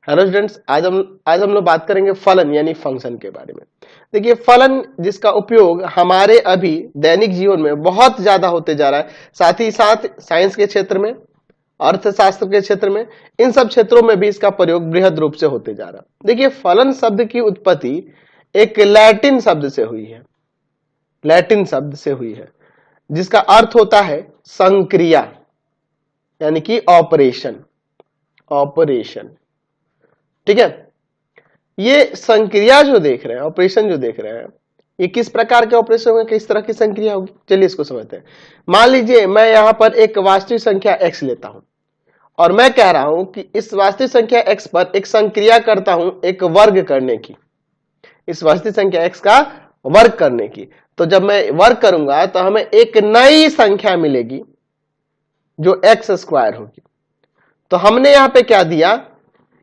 Hello students, आज हम लोग बात करेंगे फलन यानी फंक्शन के बारे में। देखिए, फलन जिसका उपयोग हमारे अभी दैनिक जीवन में बहुत ज्यादा होते जा रहा है, साथ ही साथ साइंस के क्षेत्र में, अर्थशास्त्र के क्षेत्र में, इन सब क्षेत्रों में भी इसका प्रयोग बृहद रूप से होते जा रहा है। देखिए, फलन शब्द की उत्पत्ति एक लैटिन शब्द से हुई है, लैटिन शब्द से हुई है, जिसका अर्थ होता है संक्रिया यानी कि ऑपरेशन। ऑपरेशन, ठीक है। ये संक्रिया जो देख रहे हैं, ऑपरेशन जो देख रहे हैं, ये किस प्रकार के ऑपरेशन होंगे, किस तरह की संक्रिया होगी, चलिए इसको समझते हैं। मान लीजिए मैं यहां पर एक वास्तविक संख्या x लेता हूं और मैं कह रहा हूं कि इस वास्तविक संख्या x पर एक संक्रिया करता हूं एक वर्ग करने की, इस वास्तविक संख्या x का वर्ग करने की। तो जब मैं वर्ग करूंगा तो हमें एक नई संख्या मिलेगी जो x स्क्वायर होगी। तो हमने यहां पे क्या दिया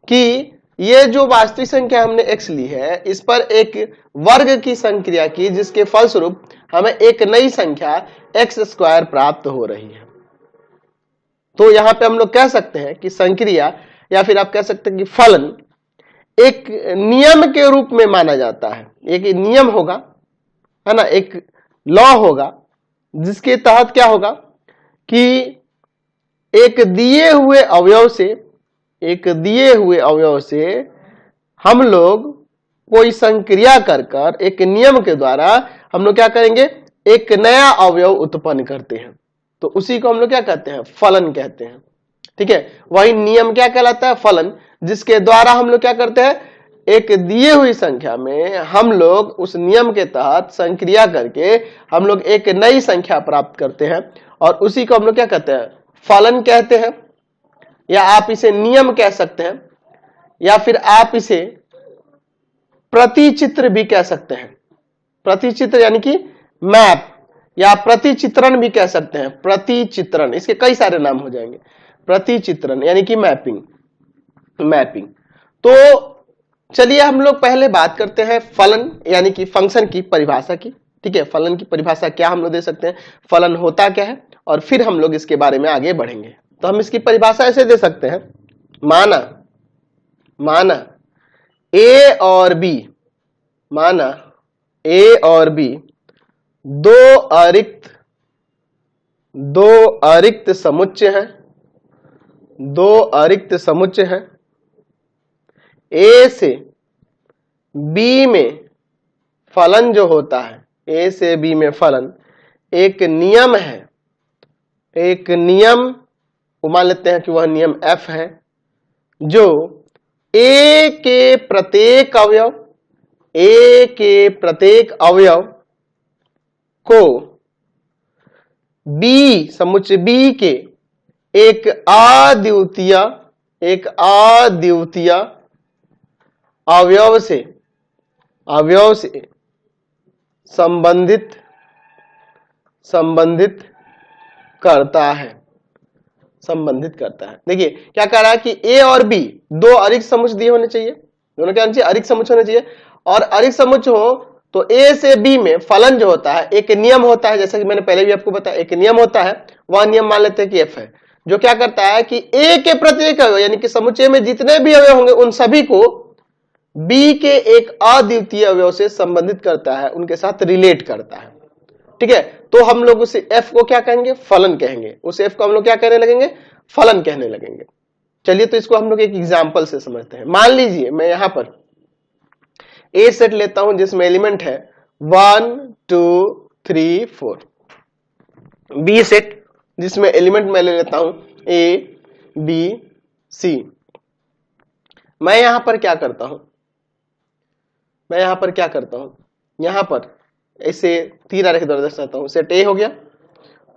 कि ये जो वास्तविक संख्या हमने x ली है, इस पर एक वर्ग की संक्रिया की, जिसके फलस्वरूप हमें एक नई संख्या x स्क्वायर प्राप्त हो रही है। तो यहां पे हम लोग कह सकते हैं कि संक्रिया, या फिर आप कह सकते हैं कि फलन एक नियम के रूप में माना जाता है। एक नियम होगा, है ना, एक लॉ होगा, जिसके तहत क्या होगा कि एक दिए हुए अवयव से हम लोग कोई संक्रिया कर एक नियम के द्वारा हम लोग क्या करेंगे, एक नया अवयव उत्पन्न करते हैं। तो उसी को हम लोग क्या कहते हैं, फलन कहते हैं, ठीक है। वही नियम क्या कहलाता है, फलन, जिसके द्वारा हम लोग क्या करते हैं, एक दिए हुई संख्या में हम लोग उस नियम के तहत संक्रिया करके हम लोग एक नई संख्या प्राप्त करते हैं, और उसी को हम लोग क्या कहते हैं, फलन कहते हैं। या आप इसे नियम कह सकते हैं, या फिर आप इसे प्रतिचित्र भी कह सकते हैं। प्रतिचित्र यानी कि मैप, या प्रतिचित्रण भी कह सकते हैं। प्रतिचित्रण, इसके कई सारे नाम हो जाएंगे। प्रतिचित्रण यानी कि मैपिंग। तो चलिए हम लोग पहले बात करते हैं फलन यानी कि फंक्शन की परिभाषा की, ठीक है। फलन की परिभाषा क्या हम लोग दे सकते हैं, फलन होता क्या है, और फिर हम लोग इसके बारे में आगे बढ़ेंगे। तो हम इसकी परिभाषा ऐसे दे सकते हैं, माना ए और बी, माना ए और बी दो अरिक्त समुच्चय हैं, दो अरिक्त समुच्चय हैं। ए से बी में फलन जो होता है, ए से बी में फलन एक नियम है, एक नियम को मान लेते हैं कि वह नियम f है, जो a के प्रत्येक अवयव को b, समुच्चय b के एक अद्वितीय अवयव से संबंधित करता है। देखिए क्या कह रहा है कि ए और बी दो अरिक्त समुच्चय दिए होने चाहिए, दोनों क्या होने चाहिए, अरिक्त समुच्चय होने चाहिए। और अरिक्त समुच्चय हो तो ए से बी में फलन जो होता है एक नियम होता है, जैसे कि मैंने पहले भी आपको बताया, एक नियम होता है। वह नियम मान लेते हैं कि एफ है, जो क्या करता है कि ए के प्रत्येक अवयव यानी कि समुच्चय में जितने भी अवयव होंगे उन सभी को बी के एक अद्वितीय अवयव से संबंधित करता है, उनके साथ रिलेट करता है, ठीक है। तो हम लोग उस f को क्या कहेंगे, फलन कहेंगे। उस f को हम लोग क्या कहने लगेंगे, फलन कहने लगेंगे। चलिए तो इसको हम लोग एक एग्जांपल से समझते हैं। मान लीजिए मैं यहां पर ए सेट लेता हूं जिसमें एलिमेंट है 1 2 3 4, बी सेट जिसमें एलिमेंट मैं ले लेता हूं ए बी सी। मैं यहां पर क्या करता हूं, यहां पर ऐसे तीरा रेखा द्वारा दर्शाता हूं। सेट ए हो गया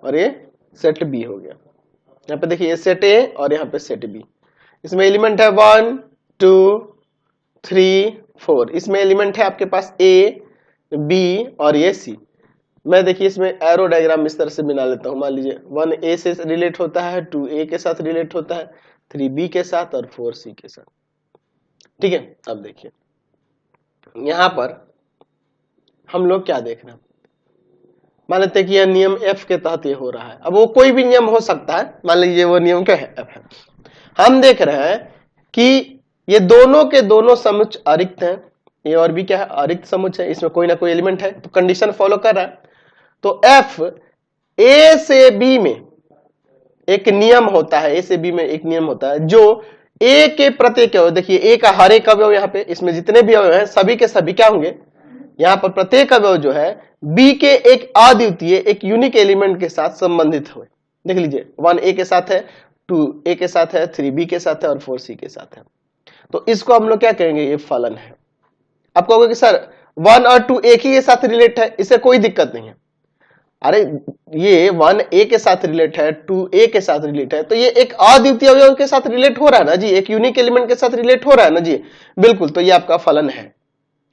और ये सेट बी हो गया। यहाँ पे देखिए ये सेट ए और यहाँ पे सेट बी। इसमें एलिमेंट है 1 2 3 4। इसमें एलिमेंट है आपके पास ए बी और ये सी। मैं देखिए इसमें एरो डायग्राम इस तरह से बना लेता हूं। मान लीजिए 1 ए से रिलेट होता है, 2 ए के साथ रिलेट होता है, 3 बी के साथ और 4 सी के साथ, ठीक है। अब देखिए यहां पर हम लोग क्या देख रहे हैं, मान लेते हैं कि यह नियम f के तहत ये हो रहा है। अब वो कोई भी नियम हो सकता है, मान लीजिए वो नियम क्या है, f है। हम देख रहे हैं कि ये दोनों के दोनों समुच्चय अरिक्त हैं, ए और बी क्या है, अरिक्त समुच्चय है, इसमें कोई ना कोई एलिमेंट है, तो कंडीशन फॉलो कर रहा है। तो एफ ए से बी में एक नियम होता है, ए से बी में एक नियम होता है, जो ए के प्रत्येक अवयव, देखिए ए का हर एक अवयव यहाँ पे, इसमें जितने भी अवयव हैं सभी के सभी क्या होंगे, यहाँ पर प्रत्येक अवयव जो है बी के एक अद्वितीय, एक यूनिक एलिमेंट के साथ संबंधित हुए। देख लीजिए 1 ए के साथ है, 2 ए के साथ है, 3 बी के साथ है और 4 सी के साथ है। तो इसको हम लोग क्या कहेंगे, ये फलन है। आप कहोगे कि सर 1 और 2 एक ही के साथ रिलेट है, इससे कोई दिक्कत नहीं है। अरे ये 1 ए के साथ रिलेट है, 2 ए के साथ रिलेट है, तो ये एक अद्वितीय अवयव के साथ रिलेट हो रहा है ना जी, एक यूनिक एलिमेंट के साथ रिलेट हो रहा है ना जी, बिल्कुल, तो ये आपका फलन है।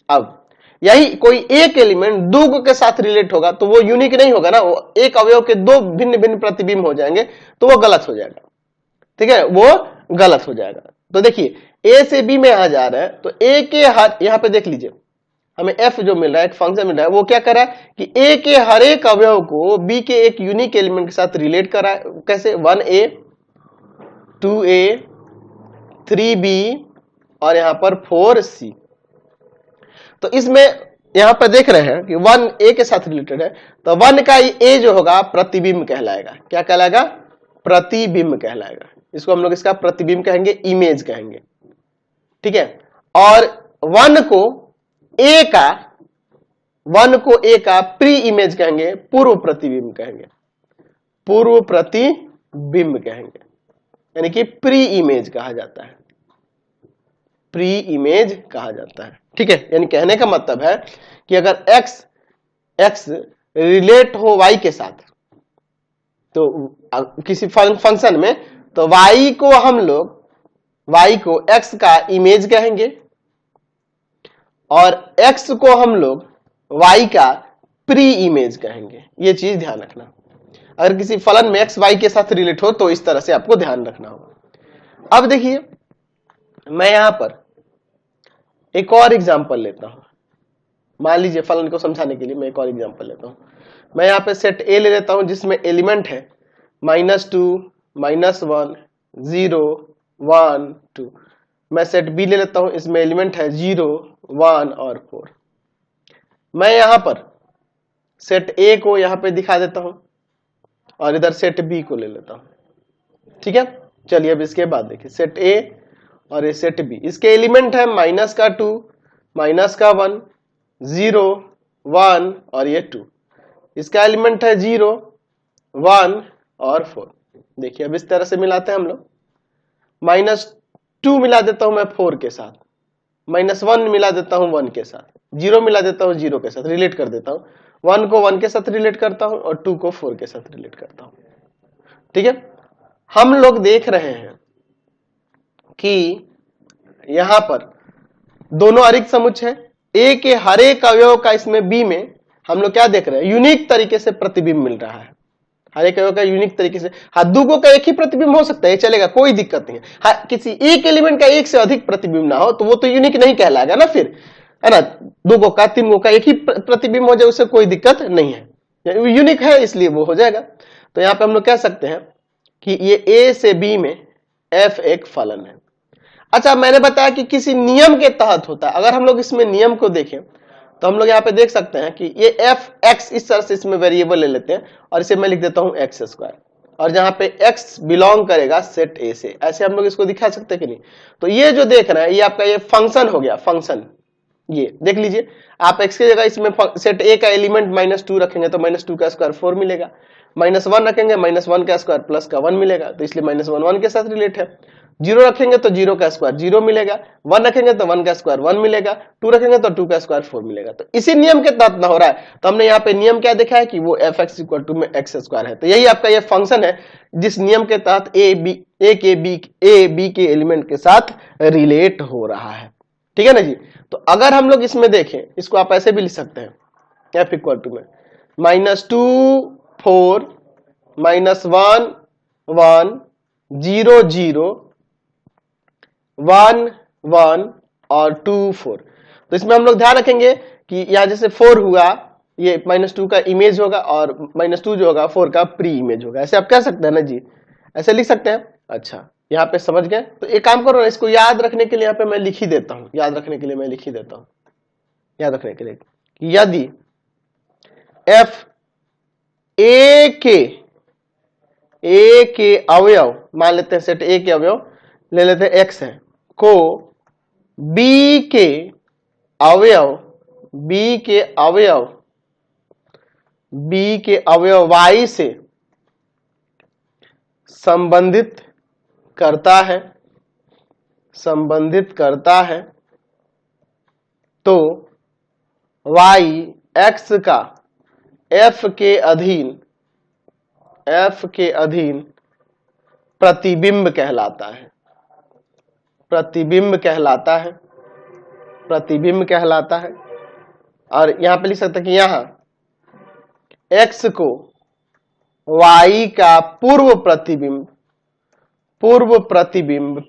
अब यही कोई एक एलिमेंट दो के साथ रिलेट होगा तो वो यूनिक नहीं होगा ना, वो एक अवयव के दो भिन्न भिन्न प्रतिबिंब हो जाएंगे, तो वो गलत हो जाएगा, ठीक है, वो गलत हो जाएगा। तो देखिए ए से बी में आ जा रहा है, तो ए के हर, यहां पे देख लीजिए हमें एफ जो मिल रहा है, एक फंक्शन मिल रहा है, वो क्या कर रहा है कि ए के हर एक अवयव को बी के एक यूनिक एलिमेंट के साथ रिलेट कर रहा है। कैसे, 1a 2a 3b और यहां पर 4c। तो इसमें यहां पर देख रहे हैं कि 1a के साथ रिलेटेड है, तो 1 का ए जो होगा प्रतिबिंब कहलाएगा। क्या कहलाएगा, प्रतिबिंब कहलाएगा। इसको हम लोग इसका प्रतिबिंब कहेंगे, इमेज कहेंगे, ठीक है। और 1 को ए का प्री इमेज कहेंगे, पूर्व प्रतिबिंब कहेंगे, पूर्व प्रतिबिंब कहेंगे, यानी कि प्री इमेज कहा जाता है, प्री इमेज कहा जाता है, ठीक है। यानी कहने का मतलब है कि अगर x रिलेट हो y के साथ, तो किसी फंक्शन में, तो y को हम लोग x का इमेज कहेंगे और x को हम लोग y का प्री इमेज कहेंगे। ये चीज ध्यान रखना, अगर किसी फलन में x y के साथ रिलेट हो तो इस तरह से आपको ध्यान रखना होगा। अब देखिए मैं यहां पर एक और एग्जांपल लेता हूं, मान लीजिए फलन को समझाने के लिए मैं एक और एग्जांपल लेता हूं। मैं यहां पे सेट ए ले लेता हूं जिसमें एलिमेंट है -2 -1 0 1 2। मैं सेट बी ले लेता हूं, इसमें एलिमेंट है 0 1 और 4। मैं यहां पर सेट ए को यहां पे दिखा देता हूं और इधर सेट बी को ले लेता हूं, ठीक है। चलिए अब इसके बाद देखिए सेट ए और ये सेट बी, इसके एलिमेंट है -2 -1 0 1 और ये 2। इसका एलिमेंट है 0 1 और 4। देखिए अब इस तरह से मिलाते हैं हम लोग, -2 मिला देता हूं मैं 4 के साथ, -1 मिला देता हूं 1 के साथ, 0 मिला देता हूं 0 के साथ, रिलेट कर देता हूं, 1 को 1 के साथ रिलेट करता हूं और 2 को 4 के साथ रिलेट करता हूं, ठीक है। हम लोग देख रहे हैं कि यहां पर दोनों अरिक्त समुच्चय, ए के हर एक अवयव का इसमें बी में हम लोग क्या देख रहे हैं, यूनिक तरीके से प्रतिबिंब मिल रहा है, हर एक अवयव का यूनिक तरीके से। हाँ, दुगो का एक ही प्रतिबिंब हो सकता है, चलेगा, कोई दिक्कत नहीं है। हाँ, किसी एक एलिमेंट का एक से अधिक प्रतिबिंब ना हो तो वो तो यूनिक नहीं कहलाएगा ना, फिर है ना, दुगो का तीन गो का एक ही प्रतिबिंब हो जाए उससे कोई दिक्कत नहीं है, यूनिक है इसलिए वो हो जाएगा। तो यहां पे हम लोग कह सकते हैं कि ये ए से बी में एफ एक फलन है। अच्छा, मैंने बताया कि किसी नियम के तहत होता है। अगर हम लोग इसमें नियम को देखें तो हम लोग यहाँ पे देख सकते हैं कि ये एफ एक्स, इस तरह से इसमें वेरिएबल ले लेते हैं और इसे मैं लिख देता हूं x², और जहां पे x बिलोंग करेगा सेट ए से, ऐसे हम लोग इसको दिखा सकते हैं कि नहीं। तो ये जो देख रहे हैं ये आपका ये फंक्शन हो गया, फंक्शन, ये देख लीजिए आप x की जगह इसमें सेट ए का एलिमेंट -2 रखेंगे तो -2 का स्क्वायर 4 मिलेगा, -1 रखेंगे -1 का स्क्वायर प्लस का 1 मिलेगा, तो इसलिए -1 1 के साथ रिलेट है। 0 रखेंगे तो 0 का स्क्वायर 0 मिलेगा, 1 रखेंगे तो 1 का स्क्वायर 1 मिलेगा, 2 रखेंगे तो 2 का स्क्वायर 4 मिलेगा। तो इसी नियम के तहत ना हो रहा है, तो हमने यहाँ पे नियम क्या देखा है कि वो fx = में x² है। तो यही आपका ये फंक्शन है जिस नियम के तहत ए बी के एलिमेंट के साथ रिलेट हो रहा है, ठीक है ना जी। तो अगर हम लोग इसमें देखें, इसको आप ऐसे भी लिख सकते हैं, f = में -2 4 -1 1 0 0 1 1 और 2 4। तो इसमें हम लोग ध्यान रखेंगे कि यहां जैसे 4 हुआ ये -2 का इमेज होगा और -2 जो होगा 4 का प्री इमेज होगा, ऐसे आप कह सकते हैं ना जी, ऐसे लिख सकते हैं। अच्छा, यहाँ पे समझ गए? तो एक काम करो ना, इसको याद रखने के लिए यहाँ पे मैं लिख ही देता हूं, याद रखने के लिए मैं लिख ही देता हूं, याद रखने के लिए कि यदि एफ ए के अवयव, मान लेते हैं सेट ए के अवयव ले लेते हैं एक्स है, को बी के अवयव वाई से संबंधित करता है तो वाई एक्स का एफ के अधीन प्रतिबिंब कहलाता है। और यहां पे लिख सकते हैं कि यहां एक्स को वाई का पूर्व प्रतिबिंब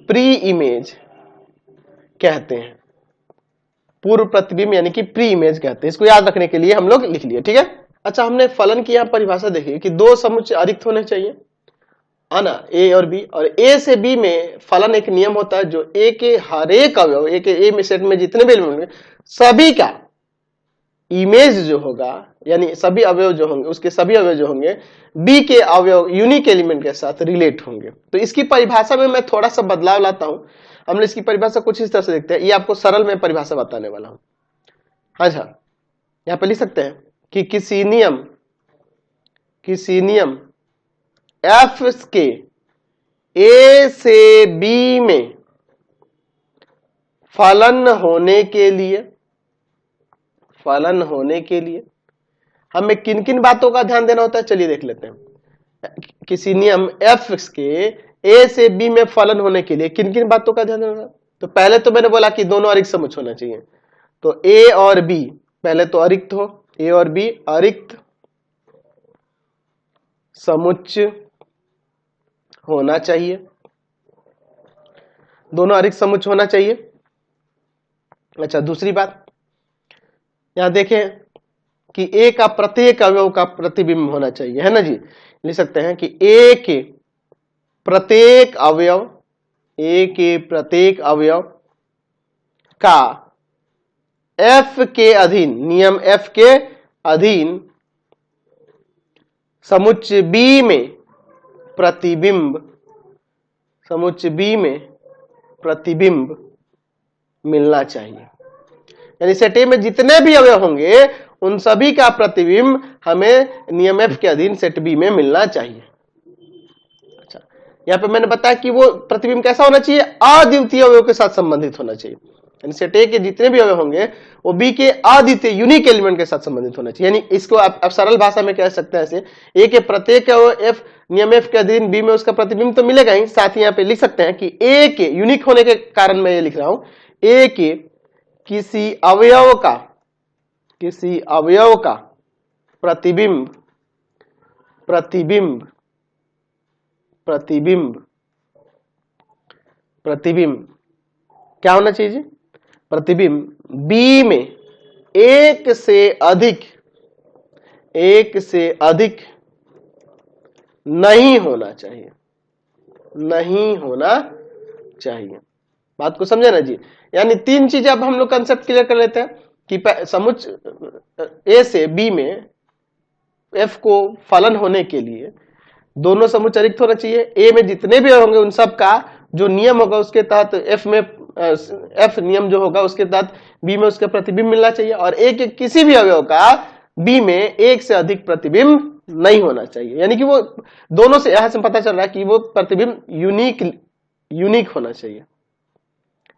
प्री इमेज कहते हैं, पूर्व प्रतिबिंब यानी कि प्री इमेज कहते हैं। इसको याद रखने के लिए हम लोग लिख लिए, ठीक है। अच्छा, हमने फलन की यहां परिभाषा देखी कि दो समुच्चय अधिक होने चाहिए, है ना, ए और बी, और ए से बी में फलन एक नियम होता है जो ए के हर एक अवयव, ए में सेट में जितने भी एलिमेंट होंगे सभी का इमेज जो होगा, यानी सभी अवयव जो होंगे, उसके सभी अवयव जो होंगे बी के अवयव यूनिक एलिमेंट के साथ रिलेट होंगे। तो इसकी परिभाषा में मैं थोड़ा सा बदलाव लाता हूं। हम लोग इसकी परिभाषा कुछ इस तरह से देखते हैं, ये आपको सरल में परिभाषा बताने वाला हूं। अच्छा, यहां पे लिख सकते हैं कि किसी नियम एफ के ए से बी में फलन होने के लिए हमें किन किन बातों का ध्यान देना होता है, चलिए देख लेते हैं। किसी नियम एफ के ए से बी में फलन होने के लिए किन किन बातों का ध्यान देना होता है? तो पहले तो मैंने बोला कि दोनों अरिक्त समुच्चय होना चाहिए, तो ए और बी पहले तो अरिक्त हो, ए और बी अरिक्त समुच्चय होना चाहिए, दोनों अरिक्त समुच्चय होना चाहिए। अच्छा, दूसरी बात यहां देखें कि ए का प्रत्येक अवयव का प्रतिबिंब होना चाहिए, है ना जी। लिख सकते हैं कि ए के प्रत्येक अवयव का एफ के अधीन, नियम एफ के अधीन समुच्चय बी में प्रतिबिंब मिलना चाहिए। यानी सेट ए में जितने भी अवयव होंगे उन सभी का प्रतिबिंब हमें नियम एफ के अधीन सेट बी में मिलना चाहिए। अच्छा, यहां पे मैंने बताया कि वो प्रतिबिंब कैसा होना चाहिए, अद्वितीय अवयव के साथ संबंधित होना चाहिए। यानी सेट ए के जितने भी अवयव होंगे वो बी के अद्वितीय यूनिक एलिमेंट के साथ संबंधित होना चाहिए। यानी इसको आप सरल भाषा में कह सकते हैं ऐसे, ए के प्रत्येक अवयव एफ नियम एफ के अधीन बी में उसका प्रतिबिंब तो मिलेगा ही, साथ ही यहाँ पे लिख सकते हैं कि ए के यूनिक होने के कारण मैं ये लिख रहा हूं, ए के किसी अवयव का प्रतिबिंब क्या होना चाहिए जी, प्रतिबिंब बी में एक से अधिक नहीं होना चाहिए। बात को समझे ना जी। यानी तीन चीजें अब हम लोग कंसेप्ट क्लियर कर लेते हैं कि समुच्चय ए से बी में एफ को फलन होने के लिए दोनों समुच्चय अरिक्त होना चाहिए। ए में जितने भी होंगे उन सब का जो नियम होगा उसके तहत एफ नियम जो होगा उसके तहत बी में उसका प्रतिबिंब मिलना चाहिए, और ए के किसी भी अवयव का बी में एक से अधिक प्रतिबिंब नहीं होना चाहिए। यानी कि वो दोनों से यहां से पता चल रहा है कि वो प्रतिबिंब यूनिक होना चाहिए,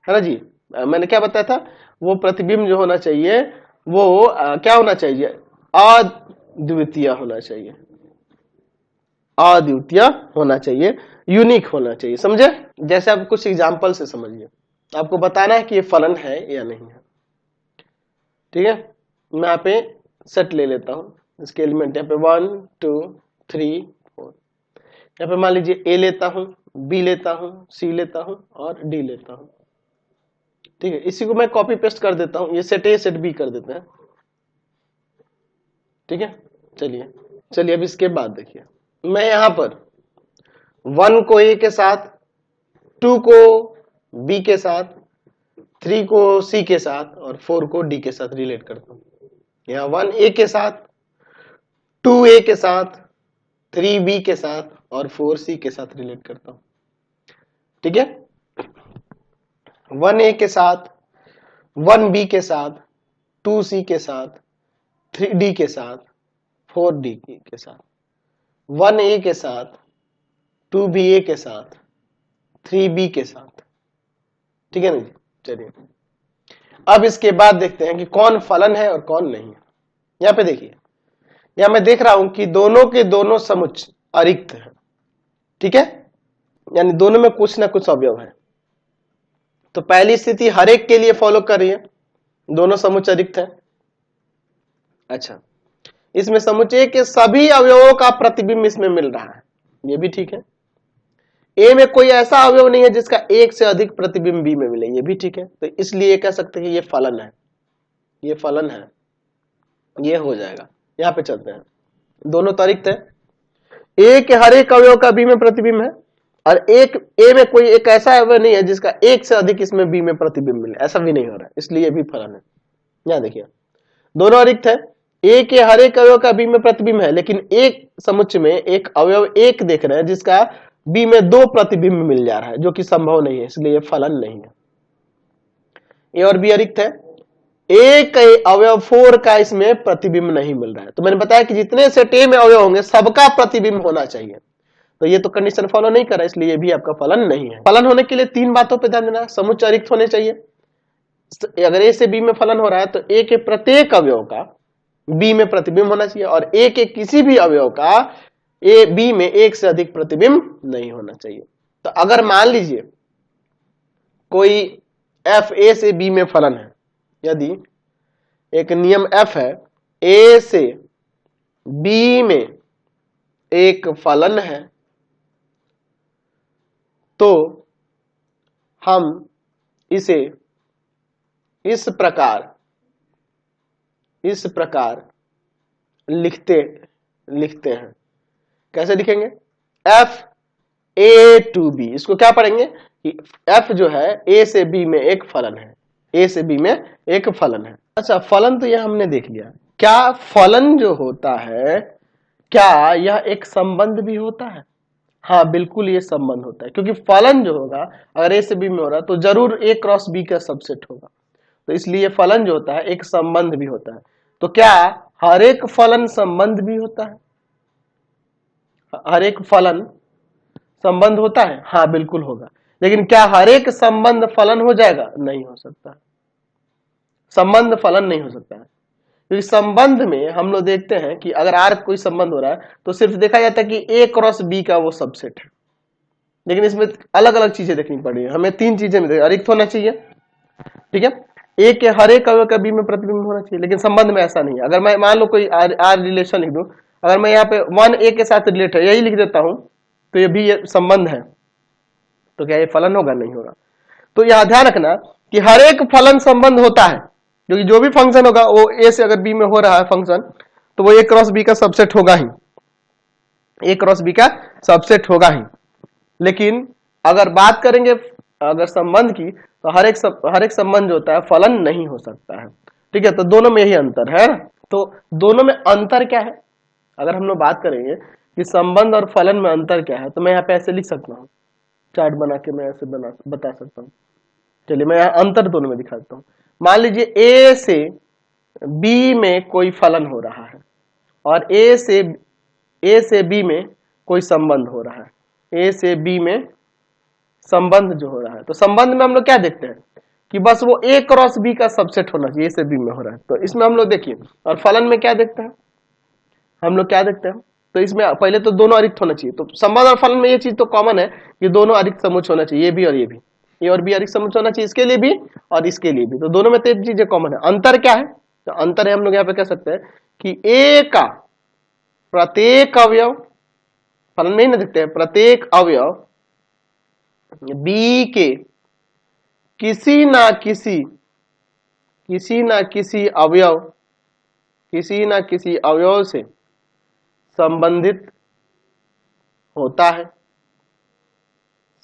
है ना जी। मैंने क्या बताया था, वो प्रतिबिंब जो होना चाहिए वो क्या होना चाहिए, अद्वितीय होना चाहिए, यूनिक होना चाहिए। समझे? जैसे आप कुछ एग्जांपल से समझिए, आपको बताना है कि ये फलन है या नहीं है। ठीक है, मैं यहाँ पे सेट ले लेता हूं, इसके एलिमेंट यहाँ पे 1 2 3 4, यहाँ पे मान लीजिए ए लेता हूं, बी लेता हूं, सी लेता हूं और डी लेता हूं। ठीक है, इसी को मैं कॉपी पेस्ट कर देता हूं, ये सेट ए सेट बी कर देते हैं। ठीक है, चलिए अब इसके बाद देखिए, मैं यहां पर 1 को ए के साथ, 2 को बी के साथ, 3 को सी के साथ और 4 को डी के साथ रिलेट करता हूं। यहाँ 1 ए के साथ, 2 ए के साथ, 3 बी के साथ और 4 सी के साथ रिलेट करता हूं। ठीक है, 1 ए के साथ, 1 बी के साथ, 2 सी के साथ, 3 डी के साथ, 4 डी के साथ, 1 ए के साथ, 2 बी ए के साथ, 3 बी के साथ। ठीक है ना जी, चलिए अब इसके बाद देखते हैं कि कौन फलन है और कौन नहीं है। यहां पे देखिए, यहां मैं देख रहा हूं कि दोनों के दोनों समुच्चय अरिक्त है। ठीक है, यानी दोनों में कुछ ना कुछ अवयव है। तो पहली स्थिति हर एक के लिए फॉलो कर रही है, दोनों समुच्चय अरिक्त है। अच्छा, इसमें समुच्चय के सभी अवयवों का प्रतिबिंब इसमें मिल रहा है, ये भी ठीक है। ए में कोई ऐसा अवयव नहीं है जिसका एक से अधिक प्रतिबिंब बी में मिले, ये भी ठीक है। तो इसलिए कह सकते हैं कि ये फलन है, ये फलन है, ये हो जाएगा। यहां पे चलते हैं, दोनों तो अरिक्त है। ए के हर एक अवयव का बी में प्रतिबिंब है और एक ए में कोई एक ऐसा अवयव नहीं है जिसका एक से अधिक इसमें बी में प्रतिबिंब मिले, ऐसा भी नहीं हो रहा है, इसलिए भी फलन है। यहां देखिए, दोनों अरिक्त है। ए के हर एक अवयव का बी में प्रतिबिंब है, लेकिन एक समुच्चय में एक अवयव एक देख रहे हैं जिसका बी में 2 प्रतिबिंब मिल जा रहा है, जो कि संभव नहीं है, इसलिए फलन नहीं है। ए और बी अरिक्त है। एक अवयव 4 का इसमें प्रतिबिंब नहीं मिल रहा है। तो मैंने बताया कि जितने सेट ए में अवयव होंगे सबका प्रतिबिंब होना चाहिए, तो ये तो कंडीशन फॉलो नहीं कर रहा है, इसलिए ये भी आपका फलन नहीं है। फलन होने के लिए 3 बातों पर ध्यान देना, समुच्चय अरिक्त होने चाहिए। अगर ए से बी में फलन हो रहा है तो ए के प्रत्येक अवयव का बी में प्रतिबिंब होना चाहिए और ए के किसी भी अवयव का ए बी में एक से अधिक प्रतिबिंब नहीं होना चाहिए। तो अगर मान लीजिए कोई एफ ए से बी में फलन है, यदि एक नियम एफ है, ए से बी में एक फलन है, तो हम इसे इस प्रकार लिखते हैं। कैसे लिखेंगे? एफ ए टू बी, इसको क्या पढ़ेंगे कि एफ जो है ए से बी में एक फलन है, ए से बी में एक फलन है। अच्छा, फलन तो यह हमने देख लिया। क्या फलन जो होता है, क्या यह एक संबंध भी होता है? हाँ, बिल्कुल ये संबंध होता है, क्योंकि फलन जो होगा अगर ए से बी में हो रहा है तो जरूर ए क्रॉस बी का सबसेट होगा, तो इसलिए फलन जो होता है एक संबंध भी होता है। तो क्या हर एक फलन संबंध भी होता है? हर एक फलन संबंध होता है? हाँ, बिल्कुल होगा। लेकिन क्या हर एक संबंध फलन हो जाएगा? नहीं हो सकता, संबंध फलन नहीं हो सकता है। क्योंकि संबंध में हम लोग देखते हैं कि अगर आर कोई संबंध हो रहा है तो सिर्फ देखा जाता है कि ए क्रॉस बी का वो सबसेट है, लेकिन इसमें अलग अलग चीजें देखनी पड़ी, हमें 3 चीजें अरिक्त होना चाहिए। ठीक है, ए के हर एक अवयव का बी में प्रतिबिंब होना चाहिए, लेकिन संबंध में ऐसा नहीं है। अगर मैं मान लो कोई आर रिलेशन लिख दूं, अगर मैं यहाँ पे 1 ए के साथ रिलेट है यही लिख देता हूं, तो ये भी ये संबंध है, तो क्या ये फलन होगा? नहीं होगा। तो यहां ध्यान रखना कि हर एक फलन संबंध होता है, क्योंकि जो भी फंक्शन होगा वो ए से अगर बी में हो रहा है फंक्शन, तो वो ए क्रॉस बी का सबसेट होगा ही, ए क्रॉस बी का सबसेट होगा ही। लेकिन अगर बात करेंगे अगर संबंध की, तो हर एक संबंध जो होता है फलन नहीं हो सकता है। ठीक है, तो दोनों में यही अंतर है। तो दोनों में अंतर क्या है? अगर हम लोग बात करेंगे कि संबंध और फलन में अंतर क्या है, तो मैं यहाँ पे ऐसे लिख सकता हूँ, चार्ट बना के मैं ऐसे बता सकता हूँ। चलिए मैं यहाँ अंतर दोनों में दिखा देता हूँ। मान लीजिए ए से बी में कोई फलन हो रहा है और ए से बी में कोई संबंध हो रहा है, ए से बी में संबंध जो हो रहा है, तो संबंध में हम लोग क्या देखते हैं कि बस वो ए क्रॉस बी का सबसेट होना चाहिए, ए से बी में हो रहा है, तो इसमें हम लोग देखिए। और फलन में क्या देखते हैं हम लोग, क्या देखते हैं? तो इसमें पहले तो दोनों अरिक्त होना चाहिए। तो संबंध और फलन में ये चीज तो कॉमन है कि दोनों अरिक्त समुच्चय होना चाहिए, ये भी और ये भी, ए और बी अरिक्त समुच्चय होना चाहिए, इसके लिए भी और इसके लिए भी। तो दोनों में 3 चीजें कॉमन है। अंतर क्या है? तो अंतर है हम लोग यहाँ पे कह सकते हैं कि ए का प्रत्येक अवयव, फलन नहीं ना देखते हैं, प्रत्येक अवयव बी के किसी ना किसी अवयव से संबंधित होता है,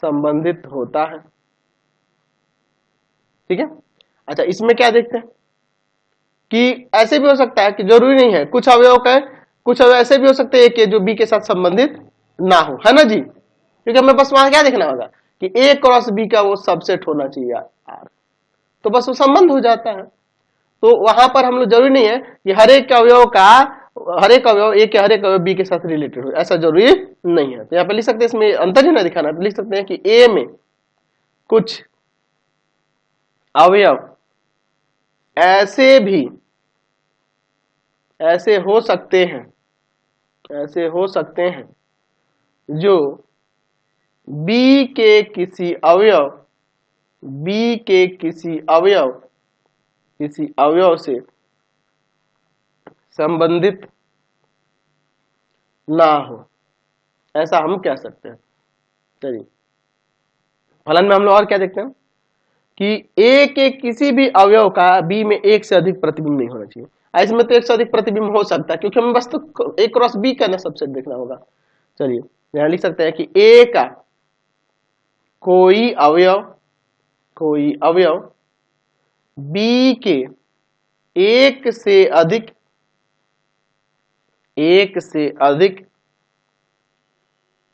संबंधित होता है। ठीक है। अच्छा, इसमें क्या देखते हैं कि ऐसे भी हो सकता है कि जरूरी नहीं है, कुछ अवयव का, कुछ अवयव ऐसे भी हो सकते हैं कि जो बी के साथ संबंधित ना हो, है ना जी। क्योंकि हमें बस वहां क्या देखना होगा कि ए क्रॉस बी का वो सबसेट होना चाहिए आर, तो बस वो संबंध हो जाता है। तो वहां पर हम लोग जरूरी नहीं है कि हर एक अवयव का, हर एक अवयव ए के हर एक अवयव बी के साथ रिलेटेड हो, ऐसा जरूरी नहीं है। तो यहाँ पे लिख सकते हैं, इसमें अंतर ही ना दिखाना, लिख सकते हैं कि ए में कुछ अवयव ऐसे भी, ऐसे हो सकते हैं, ऐसे हो सकते हैं जो बी के किसी अवयव, बी के किसी अवयव, किसी अवयव से संबंधित ना हो, ऐसा हम कह सकते हैं। चलिए, फलन में हम लोग और क्या देखते हैं कि ए के किसी भी अवयव का बी में एक से अधिक प्रतिबिंब नहीं होना चाहिए। इसमें तो एक से अधिक प्रतिबिंब हो सकता है, क्योंकि हमें बस तो ए क्रॉस बी का ना सबसेट देखना होगा। चलिए, यहां लिख सकते हैं कि ए का कोई अवयव, कोई अवयव बी के एक से अधिक, एक से अधिक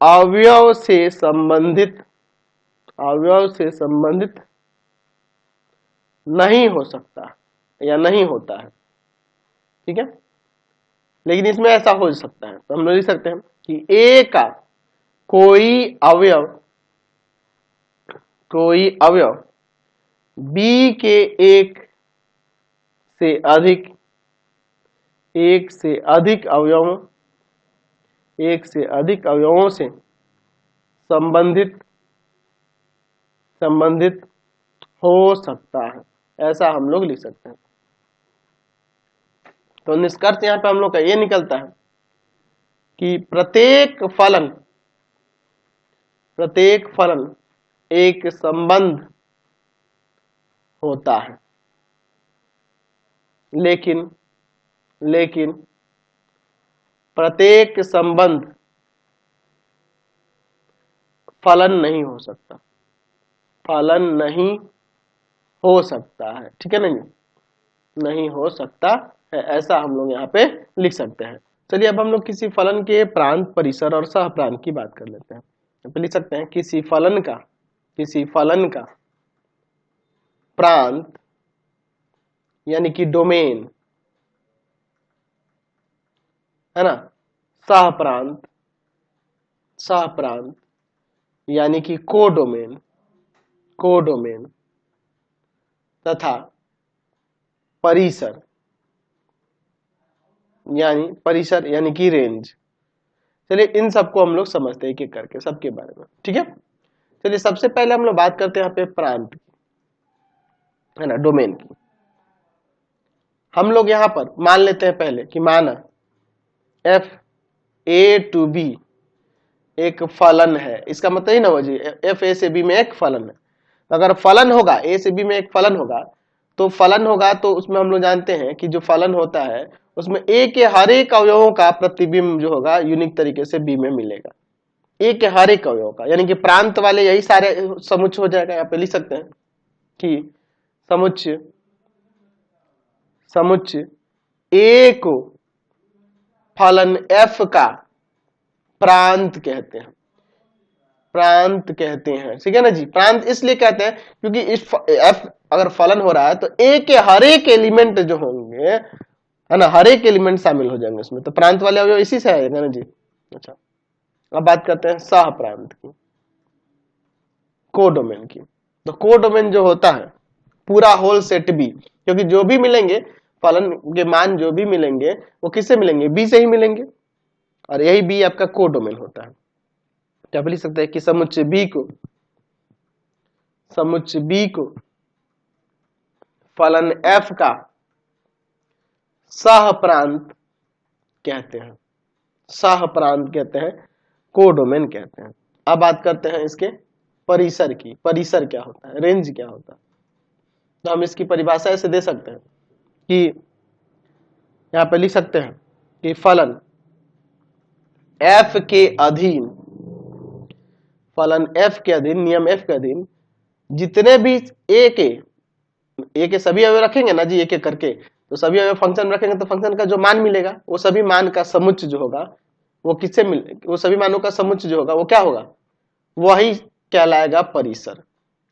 अवयव से संबंधित, अवयव से संबंधित नहीं हो सकता या नहीं होता है। ठीक है, लेकिन इसमें ऐसा हो सकता है, तो हम लोग लिख सकते हैं कि ए का कोई अवयव, कोई अवयव बी के एक से अधिक, एक से अधिक अवयवों, एक से अधिक अवयवों से संबंधित, संबंधित हो सकता है, ऐसा हम लोग लिख सकते हैं। तो निष्कर्ष यहां पे हम लोग का ये निकलता है कि प्रत्येक फलन, प्रत्येक फलन एक संबंध होता है, लेकिन, लेकिन प्रत्येक संबंध फलन नहीं हो सकता, फलन नहीं हो सकता है। ठीक है ना जी, नहीं हो सकता है, ऐसा हम लोग यहाँ पे लिख सकते हैं। चलिए, अब हम लोग किसी फलन के प्रांत, परिसर और सह प्रांत की बात कर लेते हैं। यहाँ पे लिख सकते हैं किसी फलन का, किसी फलन का प्रांत यानी कि डोमेन, है ना, सह प्रांत, सह प्रांत यानी कि कोडोमेन, कोडोमेन तथा परिसर यानी, परिसर यानी कि रेंज। चलिए, इन सबको हम लोग समझते हैं एक एक करके, सबके बारे में। ठीक है, चलिए सबसे पहले हम लोग बात करते हैं यहाँ पे प्रांत की, है ना, डोमेन की। हम लोग यहाँ पर मान लेते हैं पहले कि माना एफ ए टू बी एक फलन है, इसका मतलब ही ना हो जी एफ ए से बी में एक फलन है। अगर फलन होगा, ए से बी में एक फलन होगा, तो फलन होगा तो उसमें हम लोग जानते हैं कि जो फलन होता है उसमें ए के हर एक अवयवों का प्रतिबिंब जो होगा यूनिक तरीके से बी में मिलेगा, ए के हर एक अवयव का, यानी कि प्रांत वाले यही सारे समुच्चय हो जाएगा। यहाँ पे लिख सकते हैं कि समुच्चय, समुच्चय ए को फलन एफ का प्रांत कहते हैं, प्रांत कहते हैं। ठीक है ना जी, प्रांत इसलिए कहते हैं क्योंकि इस एफ अगर फलन हो रहा है तो ए के हर एक एलिमेंट जो होंगे, है ना, हर एक एलिमेंट शामिल हो जाएंगे उसमें, तो प्रांत वाले अवयव इसी से आएगा ना जी। अच्छा, अब बात करते हैं सह प्रांत की, कोडोमेन की। तो कोडोमेन जो होता है पूरा होल सेट बी, क्योंकि जो भी मिलेंगे फलन के मान, जो भी मिलेंगे वो किससे मिलेंगे, बी से ही मिलेंगे, और यही बी आपका कोडोमेन होता है। क्या लिख सकते हैं कि समुच्चय बी को, समुच्चय बी को फलन एफ का सह प्रांत कहते हैं, सह प्रांत कहते हैं, कोडोमेन कहते हैं। अब बात करते हैं इसके परिसर की, परिसर क्या होता है, रेंज क्या होता है। तो हम इसकी परिभाषा ऐसे दे सकते हैं कि यहां पे लिख सकते हैं कि फलन एफ के अधीन, फलन f के अधीन, नियम f के अधीन जितने भी a के सभी अवयव रखेंगे ना जी, एक एक करके, तो सभी अवयव फंक्शन रखेंगे तो फंक्शन का जो मान मिलेगा वो सभी मान का समुच्चय जो होगा वो किससे मिले, वो सभी मानों का समुच्चय जो होगा वो क्या होगा, वही कहलाएगा परिसर।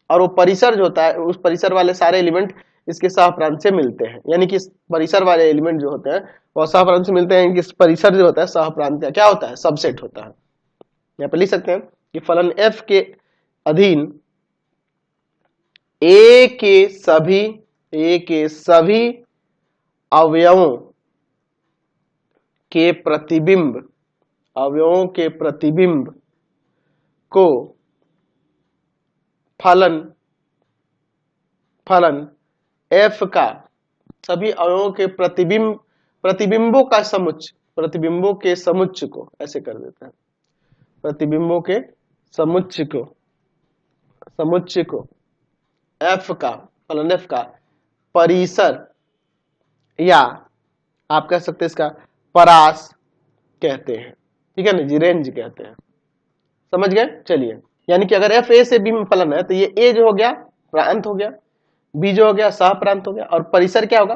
और वो परिसर जो होता है, उस परिसर वाले सारे एलिमेंट इसके सहप्रांत से मिलते हैं, यानी कि परिसर वाले एलिमेंट जो होते हैं वो सहप्रांत से मिलते हैं। कि परिसर जो होता है सहप्रांत का क्या होता है, सबसेट होता है। यहाँ पर लिख सकते हैं कि फलन f के अधीन a के सभी अवयवों के प्रतिबिंब को फलन f का, सभी अवयवों के प्रतिबिंबों का समुच्चय, प्रतिबिंबों के समुच्चय को ऐसे कर देते हैं, प्रतिबिंबों के समुच्चय को f का, फलन f का परिसर, या आप कह सकते हैं इसका परास कहते हैं, ठीक है ना जी, रेंज कहते हैं। समझ गए? चलिए, यानी कि अगर f a से b में फलन है तो ये a जो हो गया प्रांत हो गया, b जो हो गया सह प्रांत हो गया, और परिसर क्या होगा,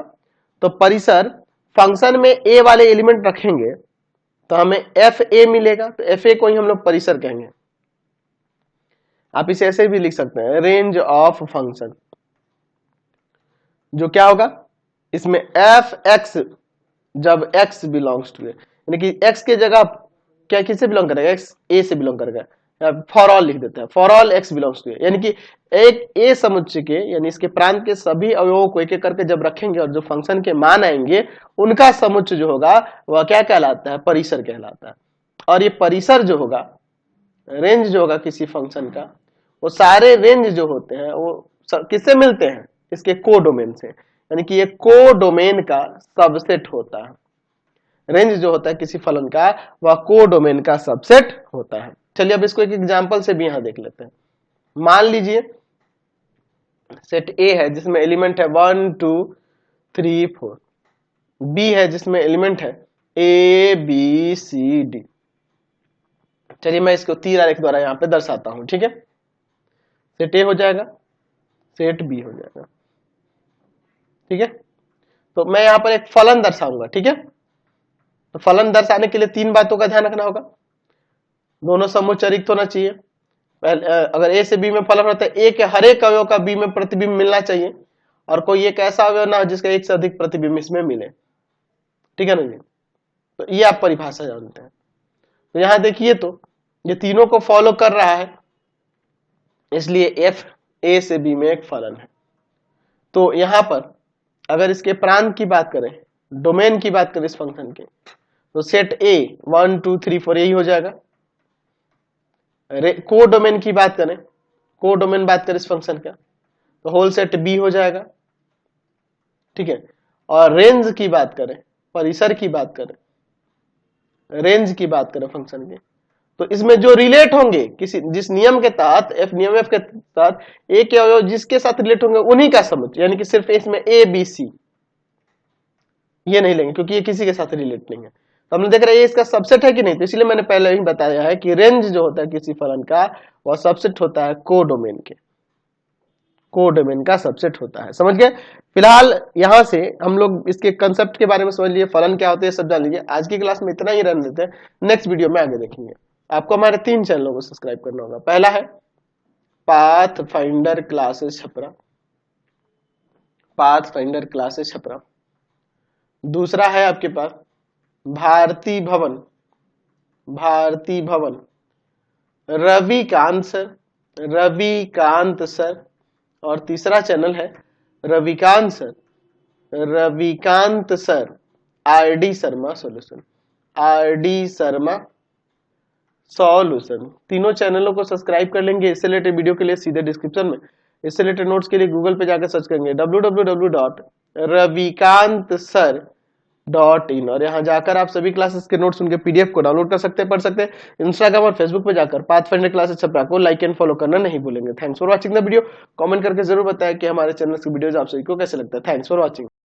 तो परिसर फंक्शन में a वाले एलिमेंट रखेंगे तो हमें f a मिलेगा, तो f a को ही हम लोग परिसर कहेंगे। आप इसे ऐसे भी लिख सकते हैं, रेंज ऑफ फंक्शन, जो क्या होगा इसमें f x जब x बिलोंग्स टू, यानी कि x के जगह क्या किससे बिलोंग करेगा, x a से बिलोंग करेगा, फॉर ऑल लिख देते हैं, for all x belongs to, यानी कि एक a समुच्चय के, यानी इसके प्रांत के सभी अवयवों को एक एक करके जब रखेंगे और जो फंक्शन के मान आएंगे उनका समुच्चय जो होगा वह क्या कहलाता है, परिसर कहलाता है। और ये परिसर जो होगा, रेंज जो होगा किसी फंक्शन का, वो सारे रेंज जो होते हैं वो किससे मिलते हैं, इसके कोडोमेन से, यानी कि ये कोडोमेन का सबसेट होता है। रेंज जो होता है किसी फलन का वह कोडोमेन का सबसेट होता है। चलिए अब इसको एक एग्जांपल से भी यहां देख लेते हैं। मान लीजिए सेट A है जिसमें एलिमेंट है 1 2 3 4, B है जिसमें एलिमेंट है A B C D। चलिए मैं इसको तीर आरेख द्वारा यहां पे दर्शाता हूं, ठीक है। सेट A हो जाएगा, सेट B हो जाएगा, ठीक है। तो मैं यहां पर एक फलन दर्शाऊंगा, ठीक है। तो फलन दर्शाने के लिए तीन बातों का ध्यान रखना होगा, दोनों समुच्चय रिक्त होना चाहिए। अगर A से B में फलन होता है, A के हर एक अवयव का B में प्रतिबिंब मिलना चाहिए, और कोई एक ऐसा अवयव ना हो जिसका एक से अधिक प्रतिबिंब इसमें मिले, ठीक है ना जी। तो ये आप परिभाषा जानते हैं। तो यहां देखिए, तो ये तीनों को फॉलो कर रहा है, इसलिए f A से B में एक फलन है। तो यहां पर अगर इसके प्रांत की बात करें, डोमेन की बात करें इस फंक्शन के, तो सेट A 1 2 3 4 यही हो जाएगा। कोडोमेन की बात करें, कोडोमेन बात करें इस फंक्शन का, तो होल सेट B हो जाएगा, ठीक है। और रेंज की बात करें, परिसर की बात करें, रेंज की बात करें फंक्शन के, तो इसमें जो रिलेट होंगे किसी जिस नियम के तहत, नियम f के तहत A के अवयव जिसके साथ रिलेट होंगे उन्हीं का समुच्चय, यानी कि सिर्फ इसमें A B C ये नहीं लेंगे क्योंकि ये किसी के साथ रिलेट नहीं है। तो हमने देख रहे हैं ये इसका सबसेट है कि नहीं, तो इसलिए मैंने पहले ही बताया है कि रेंज जो होता है किसी फलन का वह सबसेट होता है कोडोमेन के, कोडोमेन का सबसेट होता है। समझ गए? फिलहाल यहां से हम लोग इसके कंसेप्ट के बारे में समझ लिए, फलन क्या होते हैं सब जान लीजिए। आज की क्लास में इतना ही रहने देते हैं, नेक्स्ट वीडियो में आगे देखेंगे। आपको हमारे 3 चैनलों को सब्सक्राइब करना होगा। पहला है path finder classes Chhapra, path finder classes Chhapra. दूसरा है आपके पास भारती भवन, भारती भवन रविकांत सर, रविकांत सर। और तीसरा चैनल है Ravikant sir, Ravikant sir RD Sharma solution, RD Sharma solution. तीनों चैनलों को सब्सक्राइब कर लेंगे। इससे रिलेटेड वीडियो के लिए सीधे डिस्क्रिप्शन में, इससे रिलेटेड नोट्स के लिए गूगल पे जाकर सर्च करेंगे www.ravikantsir.in, और यहाँ जाकर आप सभी क्लासेस के नोट्स उनके पीडीएफ को डाउनलोड कर सकते हैं, पढ़ सकते हैं। इंस्टाग्राम और फेसबुक पे जाकर पाथफाइंडर क्लासेस छपरा को लाइक एंड फॉलो करना नहीं भूलेंगे। Thanks for watching the video. Comment करके जरूर बताएं कि हमारे चैनल की वीडियोज आप सभी को कैसे लगता है। Thanks for watching.